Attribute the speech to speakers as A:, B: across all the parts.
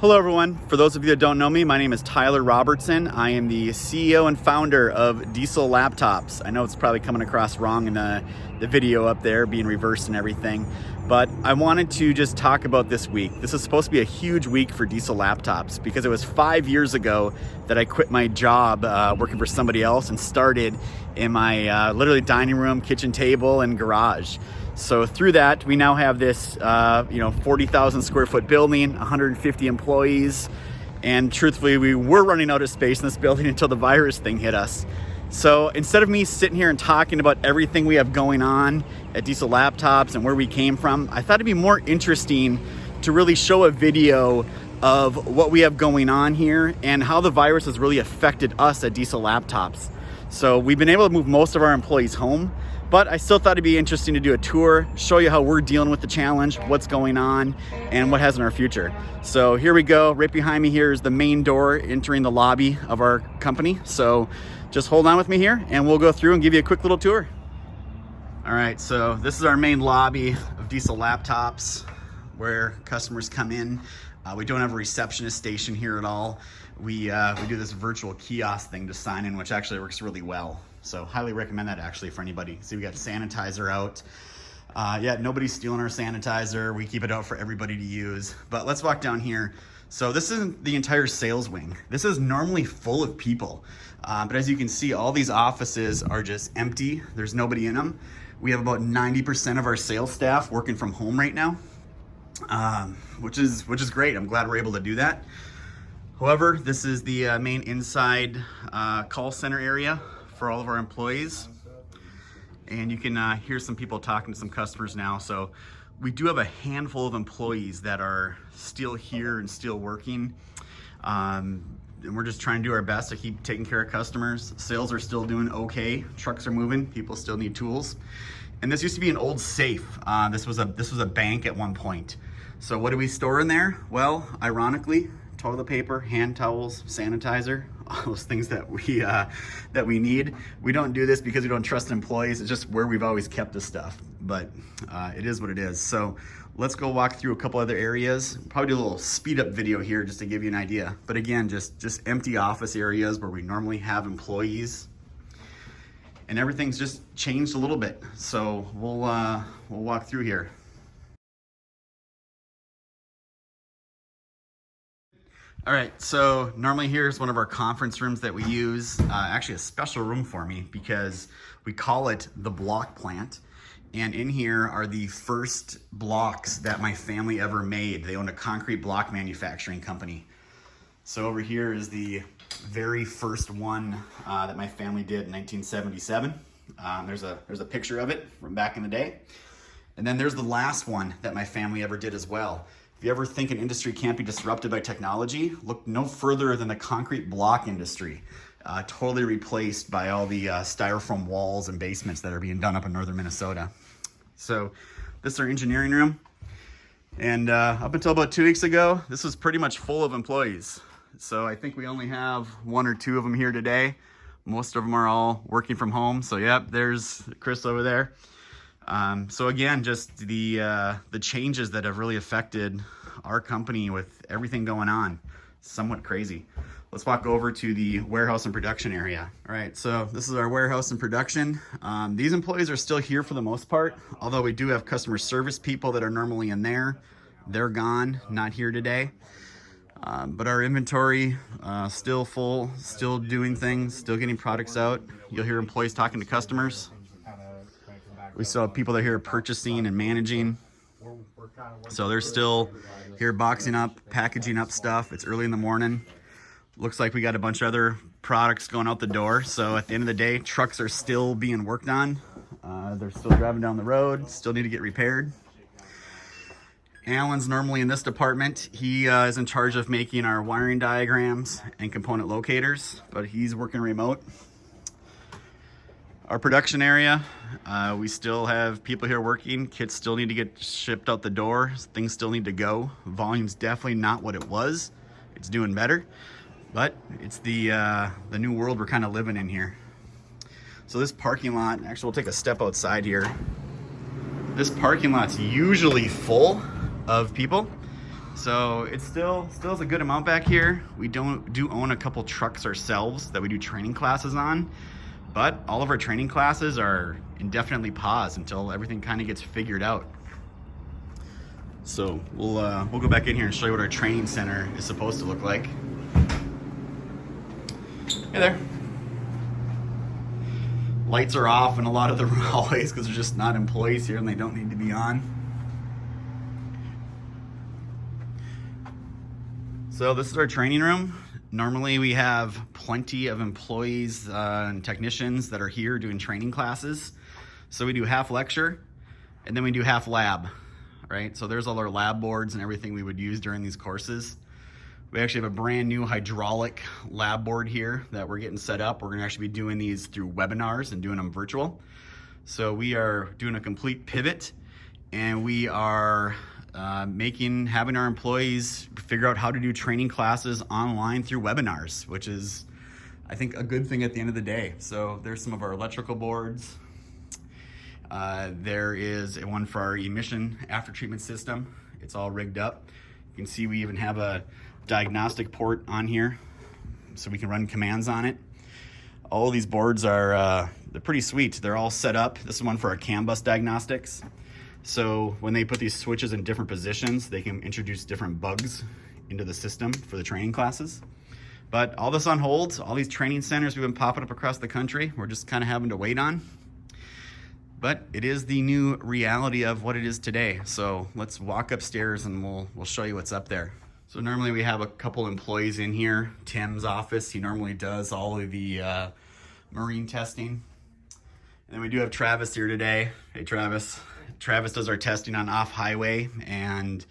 A: Hello everyone. For those of you that don't know me, my name is Tyler Robertson. I am the CEO and founder of Diesel Laptops. I know it's probably coming across wrong in the video up there, being reversed and everything, but I wanted to just talk about this week. This is supposed to be a huge week for Diesel Laptops because it was 5 years ago that I quit my job working for somebody else and started in my literally dining room, kitchen table, and garage. So through that, we now have this 40,000 square foot building, 150 employees, and truthfully, we were running out of space in this building until the virus thing hit us. So instead of me sitting here and talking about everything we have going on at Diesel Laptops and where we came from, I thought it'd be more interesting to really show a video of what we have going on here and how the virus has really affected us at Diesel Laptops. So we've been able to move most of our employees home, but I still thought it'd be interesting to do a tour, show you how we're dealing with the challenge, what's going on, and what has in our future. So here we go. Right behind me here is the main door entering the lobby of our company. So just hold on with me here and we'll go through and give you a quick little tour. All right, so this is our main lobby of Diesel Laptops where customers come in. We don't have a receptionist station here at all. We do this virtual kiosk thing to sign in, which actually works really well. So highly recommend that actually for anybody. See, we got sanitizer out. Nobody's stealing our sanitizer. We keep it out for everybody to use. But let's walk down here. So this isn't the entire sales wing. This is normally full of people. But as you can see, all these offices are just empty. There's nobody in them. We have about 90% of our sales staff working from home right now, which is great. I'm glad we're able to do that. However, this is the main inside call center area for all of our employees. And you can hear some people talking to some customers now. So we do have a handful of employees that are still here and still working. And we're just trying to do our best to keep taking care of customers. Sales are still doing okay. Trucks are moving. People still need tools. And this used to be an old safe. This was a bank at one point. So what do we store in there? Well, ironically, toilet paper, hand towels, sanitizer, all those things that we need. We don't do this because we don't trust employees. It's just where we've always kept this stuff, but it is what it is. So let's go walk through a couple other areas. Probably do a little speed up video here just to give you an idea. But again, just empty office areas where we normally have employees. And everything's just changed a little bit. So we'll walk through here. All right, so normally here's one of our conference rooms that we use, actually a special room for me because we call it the block plant. And in here are the first blocks that my family ever made. They owned a concrete block manufacturing company. So over here is the very first one that my family did in 1977. There's a picture of it from back in the day. And then there's the last one that my family ever did as well. If you ever think an industry can't be disrupted by technology, look no further than the concrete block industry. Totally replaced by all the styrofoam walls and basements that are being done up in northern Minnesota. So this is our engineering room. And up until about 2 weeks ago, this was pretty much full of employees. So I think we only have 1 or 2 of them here today. Most of them are all working from home. So yep, there's Chris over there. So again, just the changes that have really affected our company with everything going on. Somewhat crazy. Let's walk over to the warehouse and production area. All right, so this is our warehouse and production. These employees are still here for the most part, although we do have customer service people that are normally in there. They're gone, not here today. But our inventory, still full, still doing things, still getting products out. You'll hear employees talking to customers. We still have people that are here purchasing and managing. So they're still here boxing up, packaging up stuff. It's early in the morning. Looks like we got a bunch of other products going out the door. So at the end of the day, trucks are still being worked on. They're still driving down the road, still need to get repaired. Alan's normally in this department. He is in charge of making our wiring diagrams and component locators, but he's working remote. Our production area, we still have people here working. Kits still need to get shipped out the door. Things still need to go. Volume's definitely not what it was. It's doing better, but it's the new world we're kind of living in here. So this parking lot, actually we'll take a step outside here. This parking lot's usually full of people. So it's still is a good amount back here. We do own a couple trucks ourselves that we do training classes on, but all of our training classes are indefinitely paused until everything kind of gets figured out. So we'll go back in here and show you what our training center is supposed to look like. Hey there. Lights are off in a lot of the hallways because there's just not employees here and they don't need to be on. So this is our training room. Normally we have plenty of employees and technicians that are here doing training classes. So we do half lecture and then we do half lab, right? So there's all our lab boards and everything we would use during these courses. We actually have a brand new hydraulic lab board here that we're getting set up. We're gonna actually be doing these through webinars and doing them virtual. So we are doing a complete pivot and we are having our employees figure out how to do training classes online through webinars, which is, I think, a good thing at the end of the day. So there's some of our electrical boards. There is one for our emission after treatment system. It's all rigged up. You can see we even have a diagnostic port on here so we can run commands on it. All of these boards are they're pretty sweet. They're all set up. This is one for our CAN bus diagnostics. So when they put these switches in different positions, they can introduce different bugs into the system for the training classes. But all this on hold, all these training centers we've been popping up across the country, we're just kind of having to wait on. But it is the new reality of what it is today. So let's walk upstairs and we'll show you what's up there. So normally we have a couple employees in here. Tim's office, he normally does all of the marine testing. And then we do have Travis here today. Hey, Travis. Travis does our testing on off-highway and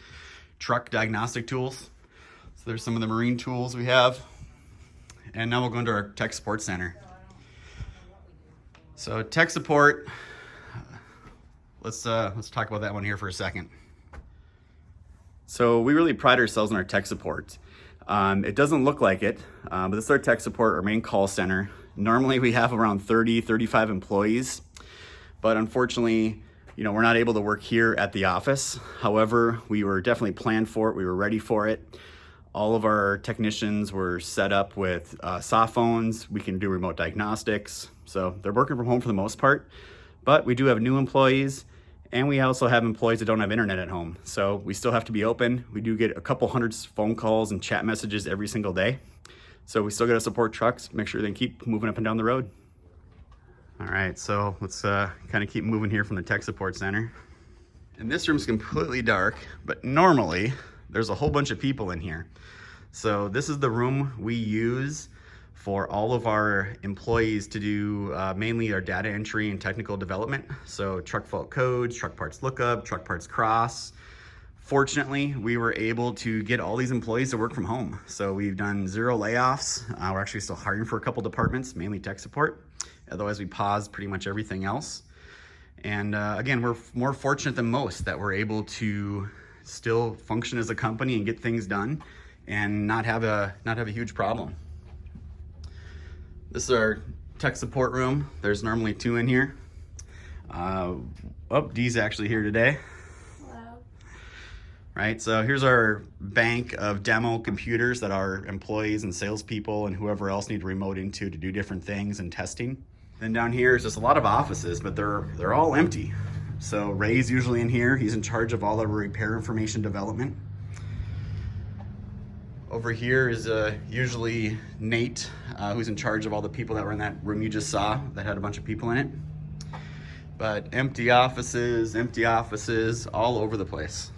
A: truck diagnostic tools. So there's some of the marine tools we have. And now we'll go into our tech support center. So tech support, let's talk about that one here for a second. So we really pride ourselves on our tech support. It doesn't look like it, but this is our tech support, our main call center. Normally we have around 30, 35 employees, but unfortunately, we're not able to work here at the office. However, we were definitely planned for it. We were ready for it. All of our technicians were set up with soft phones. We can do remote diagnostics. So they're working from home for the most part, but we do have new employees and we also have employees that don't have internet at home. So we still have to be open. We do get a couple hundred phone calls and chat messages every single day. So we still got to support trucks, make sure they keep moving up and down the road. All right, so let's kind of keep moving here from the tech support center. And this room's completely dark, but normally there's a whole bunch of people in here. So this is the room we use for all of our employees to do mainly our data entry and technical development. So truck fault codes, truck parts lookup, truck parts cross. Fortunately, we were able to get all these employees to work from home. So we've done 0 layoffs. We're actually still hiring for a couple departments, mainly tech support. Otherwise, we paused pretty much everything else. And again, we're more fortunate than most that we're able to still function as a company and get things done and not have a huge problem. This is our tech support room. There's normally 2 in here. Dee's actually here today. Hello. Right, so here's our bank of demo computers that our employees and salespeople and whoever else need to remote into to do different things and testing. Then down here is just a lot of offices, but they're all empty. So Ray's usually in here. He's in charge of all the repair information development. Over here is usually Nate, who's in charge of all the people that were in that room you just saw that had a bunch of people in it. But empty offices all over the place.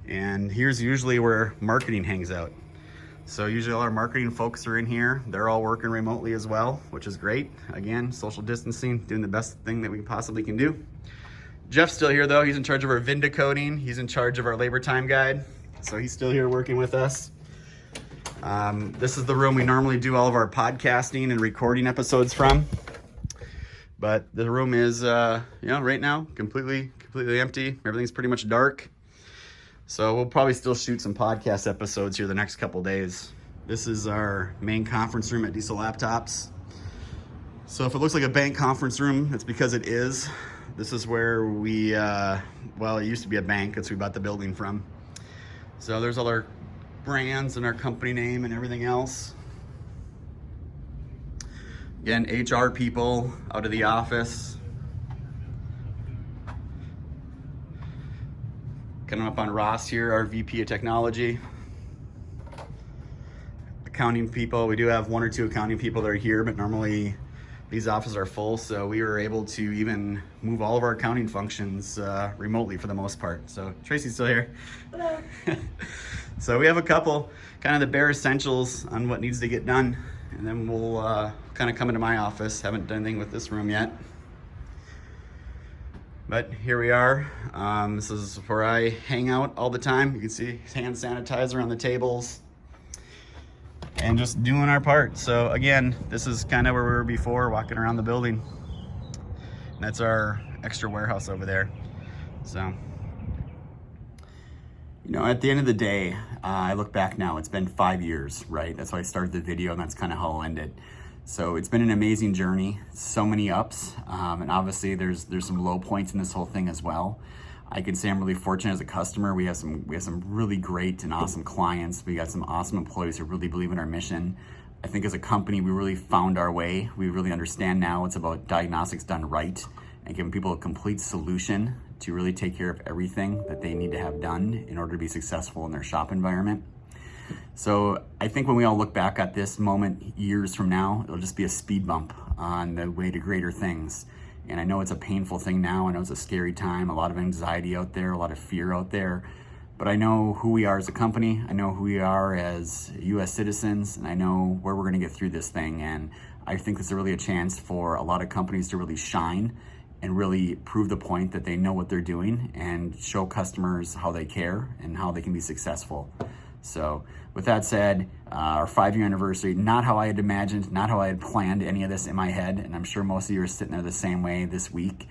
A: And here's usually where marketing hangs out. So usually all our marketing folks are in here. They're all working remotely as well, which is great. Again, social distancing, doing the best thing that we possibly can do. Jeff's still here though. He's in charge of our VINDA coding. He's in charge of our labor time guide. So he's still here working with us. This is the room we normally do all of our podcasting and recording episodes from. But the room is, right now, completely empty. Everything's pretty much dark. So we'll probably still shoot some podcast episodes here the next couple days. This is our main conference room at Diesel Laptops. So if it looks like a bank conference room, it's because it is. This is where we, it used to be a bank. That's where we bought the building from. So there's all our brands and our company name and everything else. Again, HR people out of the office. Coming up on Ross here, our VP of technology. Accounting people, we do have 1 or 2 accounting people that are here, but normally these offices are full, so we were able to even move all of our accounting functions remotely for the most part. So Tracy's still here.
B: Hello.
A: So we have a couple, kind of the bare essentials on what needs to get done, and then we'll kind of come into my office. Haven't done anything with this room yet. But here we are. This is where I hang out all the time. You can see hand sanitizer on the tables and just doing our part. So again, this is kind of where we were before, walking around the building. And that's our extra warehouse over there. So, you know, at the end of the day, I look back now, it's been 5 years, right? That's why I started the video, and that's kind of how I'll end it. So it's been an amazing journey, so many ups, and obviously there's some low points in this whole thing as well. I can say I'm really fortunate as a customer. We have some really great and awesome clients. We got some awesome employees who really believe in our mission. I think as a company, we really found our way. We really understand now it's about diagnostics done right and giving people a complete solution to really take care of everything that they need to have done in order to be successful in their shop environment. So I think when we all look back at this moment years from now, it'll just be a speed bump on the way to greater things. And I know it's a painful thing now. I know it's a scary time, a lot of anxiety out there, a lot of fear out there. But I know who we are as a company. I know who we are as US citizens, and I know where we're gonna get through this thing. And I think this is really a chance for a lot of companies to really shine and really prove the point that they know what they're doing and show customers how they care and how they can be successful. So with that said, our 5-year anniversary, not how I had imagined, not how I had planned any of this in my head. And I'm sure most of you are sitting there the same way this week,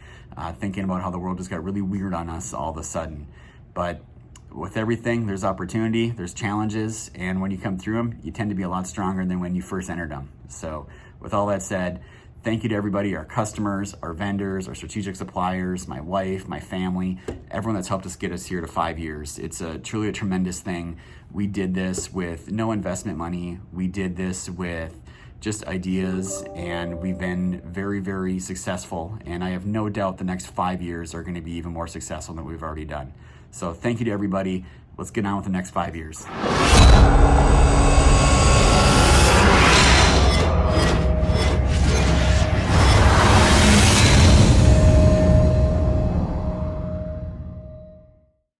A: thinking about how the world just got really weird on us all of a sudden. But with everything, there's opportunity, there's challenges, and when you come through them, you tend to be a lot stronger than when you first entered them. So with all that said, thank you to everybody, our customers, our vendors, our strategic suppliers, my wife, my family, everyone that's helped us get us here to 5 years. It's truly a tremendous thing. We did this with no investment money. We did this with just ideas, and we've been very, very successful. And I have no doubt the next 5 years are going to be even more successful than we've already done. So thank you to everybody. Let's get on with the next 5 years.